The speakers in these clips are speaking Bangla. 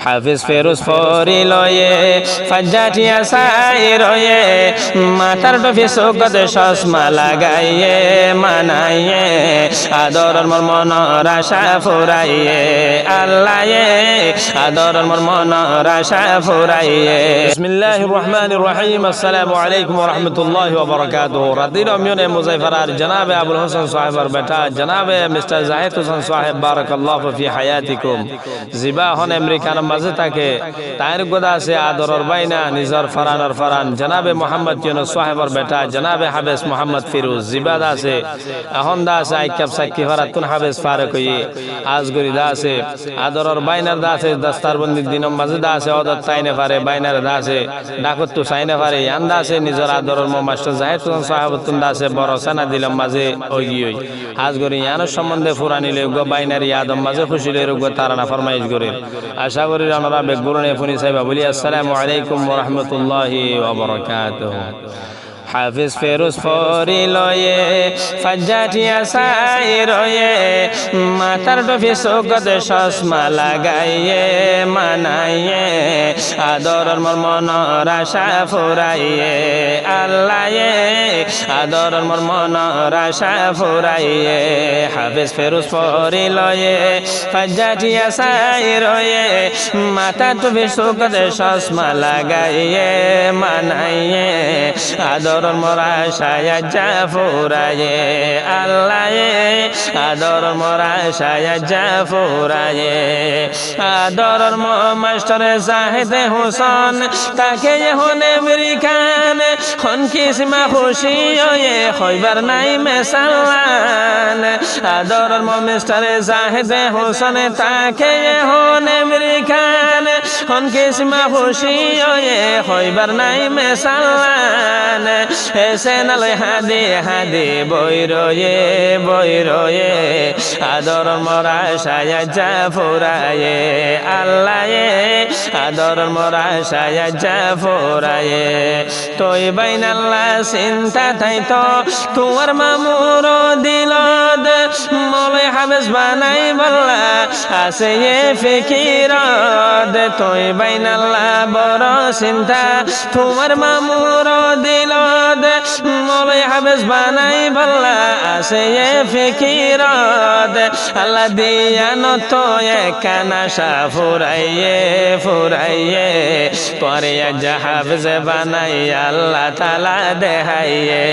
হাফিজ ফেরুজ ফরি লয়ে ফাজ্জাটিয়া সাই রয়ে মাথার টফি চোখতে চশমা লাগাইয়ে মানাইয়ে আদরর মোর মনৰ আশা ফুরাইয়ে আল্লাহে আদরর মোর মনৰ আশা ফুরাইয়ে বিসমিল্লাহির রহমানির রহিম আসসালামু আলাইকুম ওয়া রাহমাতুল্লাহি ওয়া বারাকাতুহু রাদির মিয়নে মুজাফফার জনাবে আবুল হোসেন সাহেবের বেটা জনাবে মিস্টার জাহিদ হোসেন সাহেব বারাকাল্লাহু ফি হায়াতিকুম জিবা হন আমেরিকার মাঝে থাকে তাইর গোদা আছে আদরর বাইনা নিজর ফরানর ফরান জনাবে মোহাম্মদ ইউনুস সাহেবের বেটা জনাবে হাফেজ মোহাম্মদ ফিরোজ জিবাদ আছে এখন দা আছে আইকাব সাকি ফরাতুন হাফেজ ফারুক হই আজগরি দা আছে আদরর বাইনার দা আছে দস্তারবন্দি দিনম মাঝে দা আছে ওদত তাইনে পারে বাইনার দা আছে ডাকত তো সাইনে পারে আন্দা আছে নিজর আদরর মাস্টার জাহিদ হোসেন সাহেবতুন দা আছে বড় সানা দিলম মাঝে ওই ওই আজগরি ইয়ানোর সম্বন্ধে ফুরানিলে গো বাইনারি আদম মাঝে খুশিলে গো তারানা ফরমাইশ করে আশা করি আমরা বেগুরনে ফোনি সাহেব বলি আসসালামু আলাইকুম ওয়া রাহমাতুল্লাহি ওয়া বারাকাতুহু হাফিজ ফেরুজ ফরি লয়ে ফাজ্জাটিয়া সাই রয়ে মাথার টফি চোখতে চশমা লাগাইয়ে মানাইয়ে আদরর মোর মনৰ আশা ফুরাইয়ে আল্লাহে আদরর মোর মনৰ আশা ফুরাইয়ে হাফিজ ফেরুজ ফরি লয়ে ফাজ্জাটিয়া সাই রয়ে মাথার টফি চোখতে চশমা লাগাইয়ে মানাইয়ে আদরর মোর আশা যা ফুরাইয়ে আল্লাহে আদরর মোর আশা যা ফুরাইয়ে আদরর মাস্টার জাহিদ হোসেন তাকে এখন আমেরিকান হন কিসমা খুশি হয়ে হইবার নাই মেসালান আদরর মাস্টার জাহিদ হোসেন তাকে এখন আমেরিকান হন কিসমা খুশি হয়ে হইবার নাই মেসালান সেনালে হাদে হাদে বই রয়ে আদর মোর আশা যা ফুরাইয়ে আল্লাহে আদর মোর আশা যা ফুরাইয়ে তোই বাইন আল্লাহ চিন্তা থাই তো তোমার মামুর দিলত মলে হাফেজ বানাই বল্লা আছে এ ফিকিরত তোই বাইন আল্লাহ বড় চিন্তা তোমার মামুর দিলত মলে হাফেজ বানাই বল্লা আছে এ ফিকিরত আল্লাহ দিয়ানো তো একানা আশা ফুরাইয়ে পরে হাফেজ বানাই আল্লাহ তাআলা দেখাইয়ে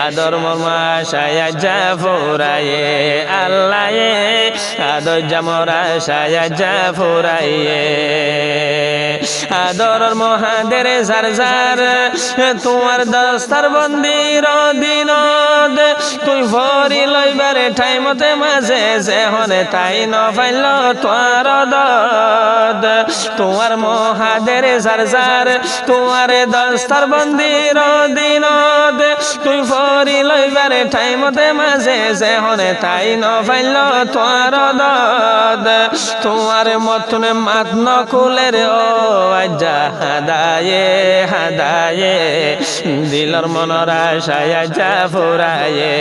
আদর মোর আশা যা ফুরাইয়ে আল্লাহে আদর জামর আশা যা ফুরাইয়ে আদরর মহাদের জার জার তোমার দস্তার বন্দির দিনত তুই ভরি লইবারে টাইমতে মাঝে যে হনে তাই নফাইল তোর দদ তোমার মহাদের জার জার তোমার দস্তার বন্দির দিনত তুই ভরি লইবারে টাইমতে মাঝে যে হনে তাই নফাইল তোর দদ তোমার মতনে মাত নকুলের ও আজা হাদায়ে দিলর মনের আশা যা ফুরাইয়ে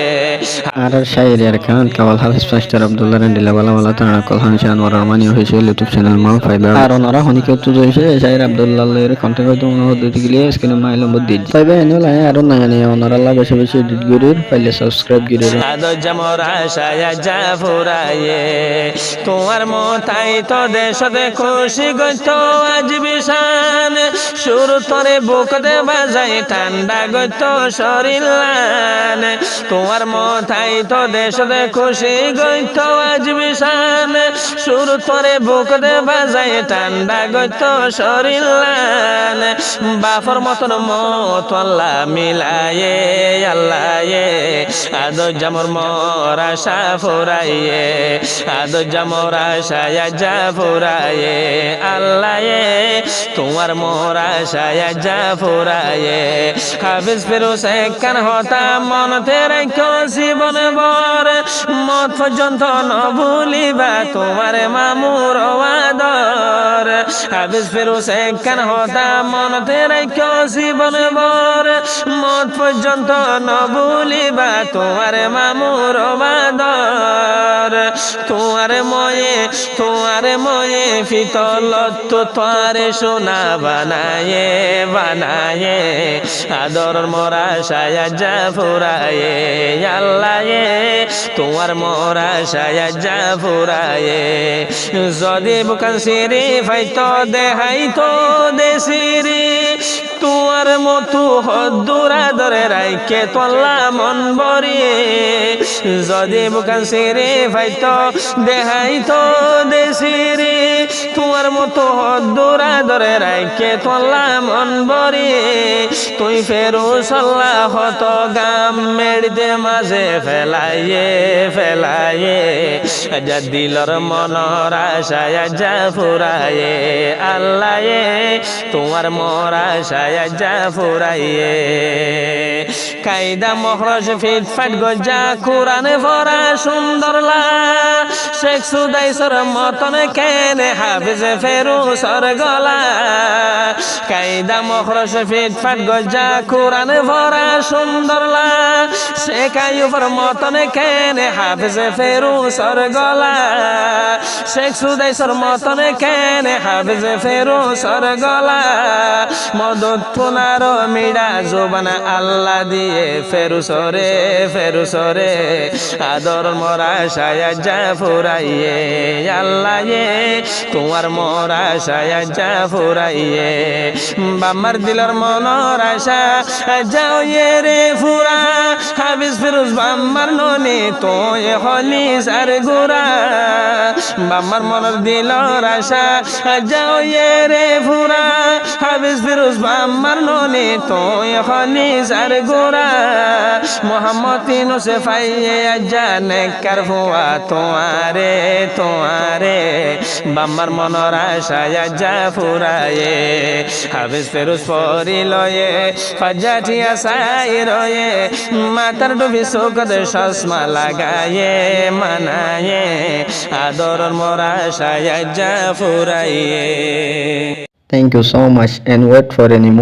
আর শায়ের আর কান কাওয়াল হাফেজ মাস্টার আব্দুল্লাহ রেন্ডিলা বালা তারা কলহান শান ওর রহমানি হয়েছে ইউটিউব চ্যানেল মাল ফাইবার আর ওনারা হনিকে তো জইছে শায়ের আব্দুল্লাহ এর কন্টেন্ট হয়তো ওনারা দিতে গেলে স্ক্রিনে মাইল নম্বর দিই ফাইবা এনে লাই আর না জানি ওনারা আল্লাহ বেশি বেশি এডিট করির ফাইলে সাবস্ক্রাইব করির আদর জামর আশা যা ফুরাইয়ে তোমার মতাই তো দেশতে খুশি গইত আজ বিশান শুরু তরে বুক দে বাজাই ঠান্ডা গইত শরীরান তোমার মতাই তো দেশতে খুশি গইত আজ বিশান শুরু তরে বুক দে বাজাই ঠান্ডা গইত শরীরান বাফর মতন মত আল্লাহ মিলায়ে আল্লাহে আদর জামর মোর আশা ফুরাইয়ে আদর জামর আশা যা ফুরাইয়ে আল্লাহে তোমার মোরা সায়াজা ফুরায়ে হাফিজ ফিরোজ একখান হতা মনতে রেখো জীবন বর মত পর্যন্ত ন ভুলিবা তোমার মামুর আদর হাফিজ ফিরোজ একখান হতা মনতে রেখো জীবন বর মত পর্যন্ত ন ভুলিবা তোমার মামুর আদর তোমার ময়ে ফিতলত তোয়ারে সোনা বানায়ে আদর মোরা সায়াজা ফুরায়ে আল্লাহ তোমার মোরা সায়াজা ফুরায়ে যদি বুকান সিরি ফাইতো দেহাইতো দেশিরি তোমার মতো হদ্দুরা ধরে রাইকে তোলা মন বরিয়ে যদি বুকান সিরি ফাইতো দেহাইতো দেশিরি তোমার মতো হদ্দুরা ধরে রাইকে তোলা মন বরিয়ে তুই ফেরু সাল্লাহ হত গাম মেড়িতে মাঝে ফেলাইয়ে যা দিলর মনর আশায় যা ফুরায়ে আল্লাহ তোমার মোর আশায় যা ফুরাইয়ে কায়দা মখরজ ফিটফাট গজা কোরআন ভরা সুন্দর লা শেখ সুদাইসর মতন কেনে হাফিজ ফেরুসর গলা কায়দা মখরজ ফিটফাট গজা কোরআন ভরা সুন্দর লা শেখ আইয়ুবর মতন কেনে হাফিজ ফেরুসর গলা শেখ সুদাইসর মতন কেনে হাফিজ ফেরুসর গলা মদত পুনার মিডা জোবানা আল্লাহ দিয়ে ফেরুসরে আদর মোরা সায়াজা ফুরাইয়ে আল্লাহ তোমার মোরা সায়াজা ফুরাইয়ে বাম্মার দিলর মনর আশা যাও রে ফুরা হাফিজ ফিরোজ বাম্মার ননি তোয় হলি সার গুরা বাম্মার মনর দিলর আশা যাও রে ফুরা হাফিজ ফিরোজ বাম্মার ননি তোয় হলি সার গুরা মোহাম্মদ তিনো সে ফাইয়ে জানে কার হুয়া তোমারে বাম্মার মনর আশায় যা ফুরায়ে হাফিজ ফিরোজ পরি লয়ে ফাজাটিয়া সাই রয়ে মাতার ডুবি চৌকত চশমা লাগায়ে মানায়ে আদর মোর আশায় যা ফুরাইয়ে Thank you so much and wait for any more